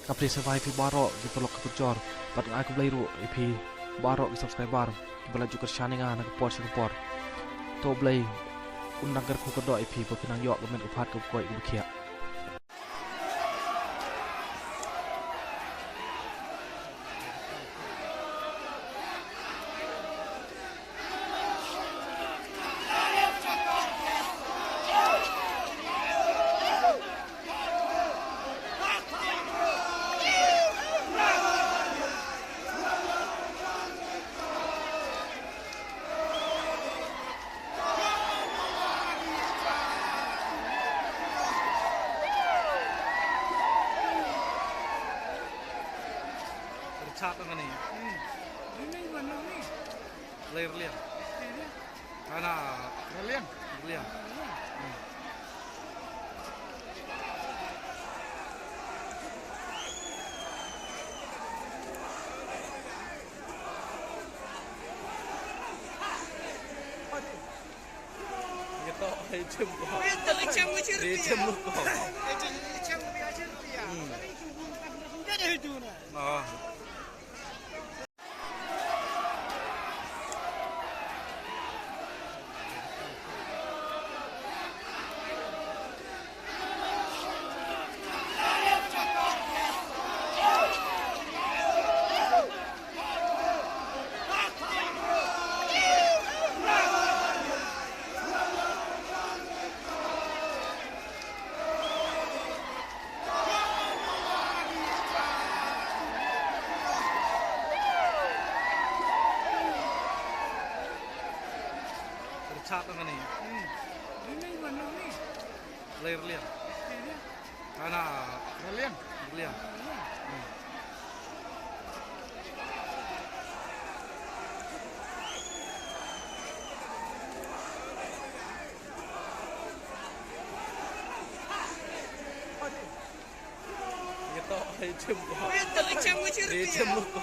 Kapri survive barok di pelok kecor. Patang aku beli ru IP barok di subscriber. Kita laju ke channel ngah nak por support. To beli undang kerku kedok IP berkenang yok kemen upat ke koi ke kia. Chát cái này, lên liền, cái nào liền, liền. Cái to hay chim cỏ, đi chim lúc cỏ. Chát cái này, lên liền, cái nào liền, liền. Cái to hay chim cỏ, đi chim lúc cỏ.